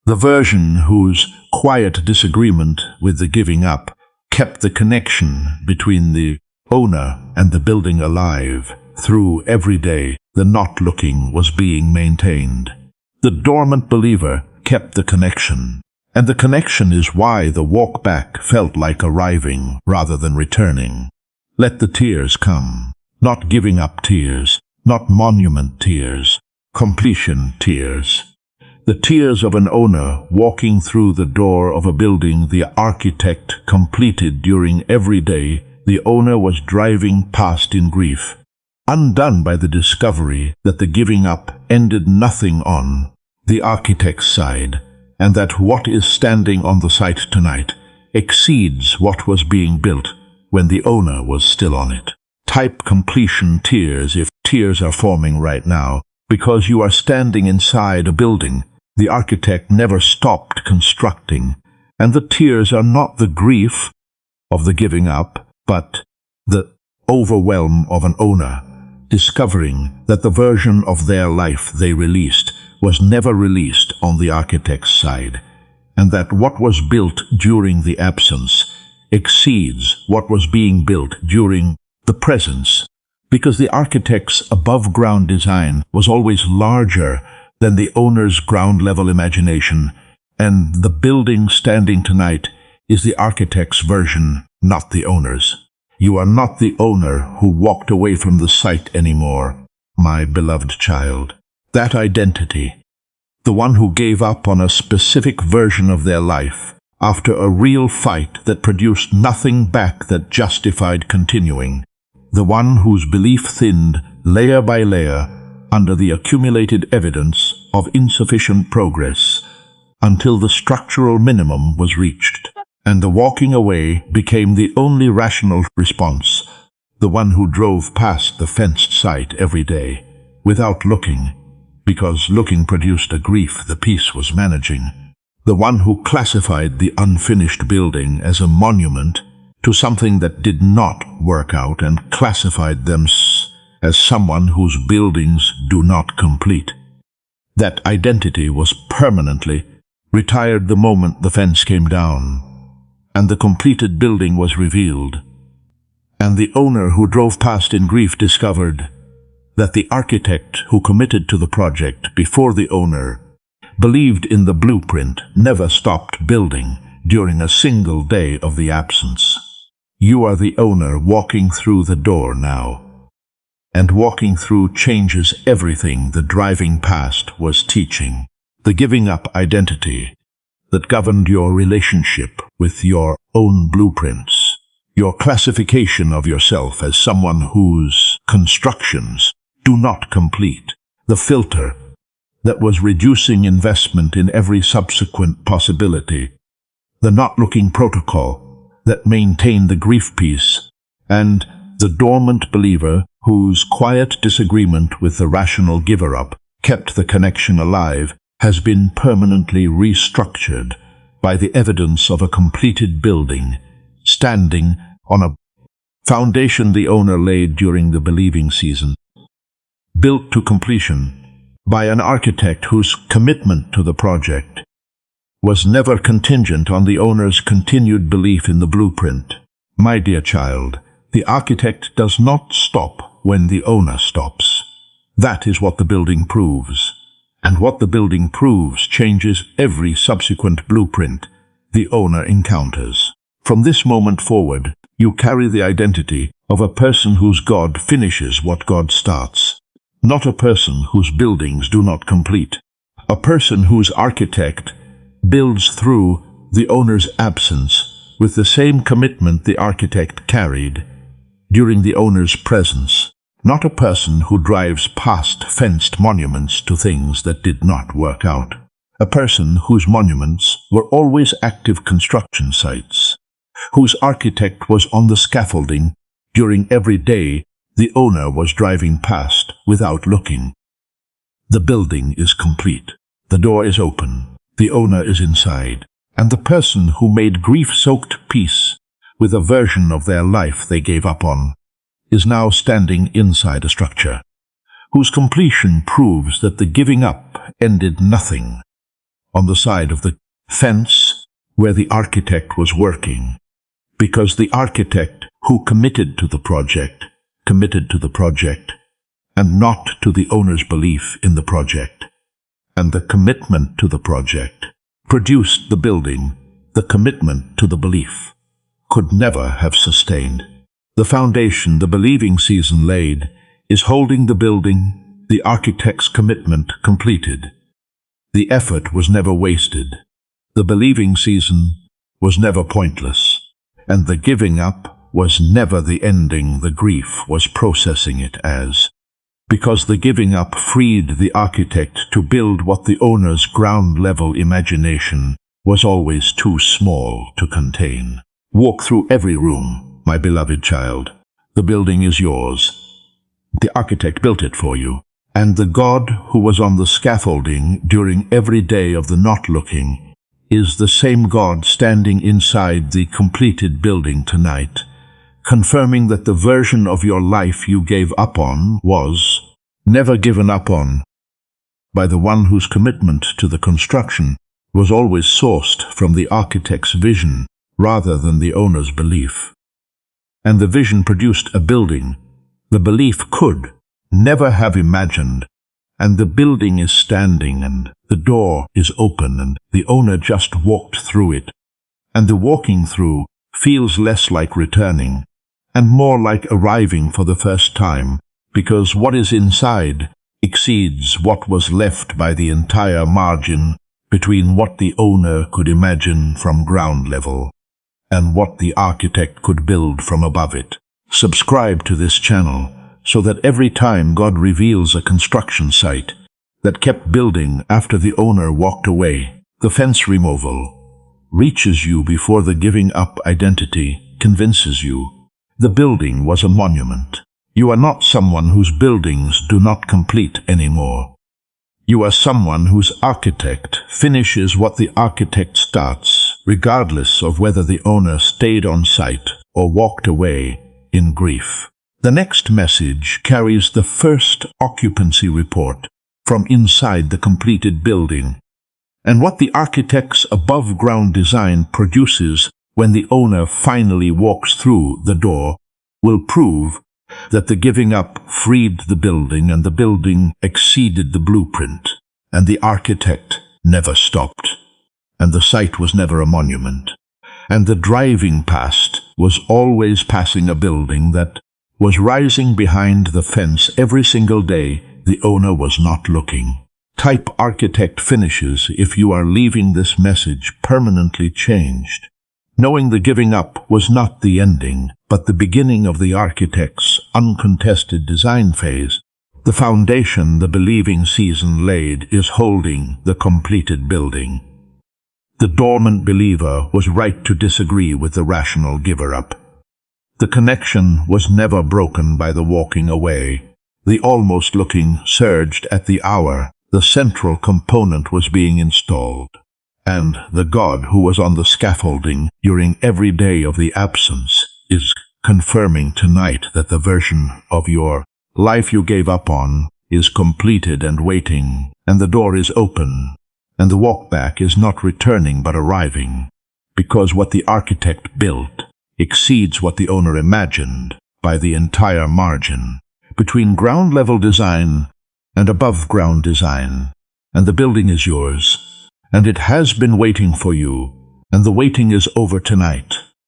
The version whose quiet disagreement with the giving up kept the connection between the owner and the building alive. Through every day, the not looking was being maintained. The dormant believer kept the connection, and the connection is why the walk back felt like arriving rather than returning. Let the tears come, not giving up tears, not monument tears, completion tears. The tears of an owner walking through the door of a building the architect completed during every day the owner was driving past in grief, undone by the discovery that the giving up ended nothing on the architect's side, and that what is standing on the site tonight exceeds what was being built when the owner was still on it. Type completion tears if tears are forming right now, because you are standing inside a building the architect never stopped constructing, and the tears are not the grief of the giving up, but the overwhelm of an owner, discovering that the version of their life they released was never released on the architect's side, and that what was built during the absence exceeds what was being built during the presence, because the architect's above-ground design was always larger than the owner's ground-level imagination, and the building standing tonight is the architect's version, not the owner's. You are not the owner who walked away from the site anymore, my beloved child. That identity, the one who gave up on a specific version of their life after a real fight that produced nothing back that justified continuing, the one whose belief thinned layer by layer under the accumulated evidence of insufficient progress until the structural minimum was reached, and the walking away became the only rational response, the one who drove past the fenced site every day without looking, because looking produced a grief the peace was managing, the one who classified the unfinished building as a monument to something that did not work out and classified them as someone whose buildings do not complete. That identity was permanently retired the moment the fence came down, and the completed building was revealed, and the owner who drove past in grief discovered that the architect who committed to the project before the owner believed in the blueprint never stopped building during a single day of the absence. You are the owner walking through the door now, and walking through changes everything the driving past was teaching. The giving up identity that governed your relationship with your own blueprints, your classification of yourself as someone whose constructions do not complete, the filter that was reducing investment in every subsequent possibility, the not-looking protocol that maintained the grief piece, and the dormant believer whose quiet disagreement with the rational giver-up kept the connection alive, has been permanently restructured by the evidence of a completed building, standing on a foundation the owner laid during the believing season, built to completion by an architect whose commitment to the project was never contingent on the owner's continued belief in the blueprint. My dear child, the architect does not stop when the owner stops. That is what the building proves. And what the building proves changes every subsequent blueprint the owner encounters. From this moment forward, you carry the identity of a person whose God finishes what God starts. Not a person whose buildings do not complete. A person whose architect builds through the owner's absence with the same commitment the architect carried during the owner's presence. Not a person who drives past fenced monuments to things that did not work out. A person whose monuments were always active construction sites, whose architect was on the scaffolding during every day the owner was driving past without looking. The building is complete. The door is open. The owner is inside. And the person who made grief-soaked peace with a version of their life they gave up on is now standing inside a structure, whose completion proves that the giving up ended nothing on the side of the fence where the architect was working, because the architect who committed to the project, and not to the owner's belief in the project. And the commitment to the project produced the building the commitment to the belief could never have sustained. The foundation the believing season laid is holding the building the architect's commitment completed. The effort was never wasted. The believing season was never pointless, and the giving up was never the ending the grief was processing it as, because the giving up freed the architect to build what the owner's ground-level imagination was always too small to contain. Walk through every room, my beloved child. The building is yours. The architect built it for you, and the God who was on the scaffolding during every day of the not looking is the same God standing inside the completed building tonight, confirming that the version of your life you gave up on was never given up on by the one whose commitment to the construction was always sourced from the architect's vision rather than the owner's belief. And the vision produced a building the belief could never have imagined, and the building is standing, and the door is open, and the owner just walked through it, and the walking through feels less like returning and more like arriving for the first time, because what is inside exceeds what was left by the entire margin between what the owner could imagine from ground level and what the architect could build from above it. Subscribe to this channel so that every time God reveals a construction site that kept building after the owner walked away, the fence removal reaches you before the giving up identity convinces you the building was a monument. You are not someone whose buildings do not complete anymore. You are someone whose architect finishes what the architect starts, regardless of whether the owner stayed on site or walked away in grief. The next message carries the first occupancy report from inside the completed building, and what the architect's above-ground design produces when the owner finally walks through the door will prove that the giving up freed the building and the building exceeded the blueprint, and the architect never stopped, and the site was never a monument, and the driving past was always passing a building that was rising behind the fence every single day the owner was not looking. Type architect finishes if you are leaving this message permanently changed, knowing the giving up was not the ending, but the beginning of the architect's uncontested design phase. The foundation the believing season laid is holding the completed building. The dormant believer was right to disagree with the rational giver-up. The connection was never broken by the walking away. The almost looking surged at the hour the central component was being installed. And the God who was on the scaffolding during every day of the absence is confirming tonight that the version of your life you gave up on is completed and waiting, and the door is open, and the walk back is not returning but arriving, because what the architect built exceeds what the owner imagined by the entire margin between ground-level design and above-ground design, and the building is yours. And it has been waiting for you, and the waiting is over tonight.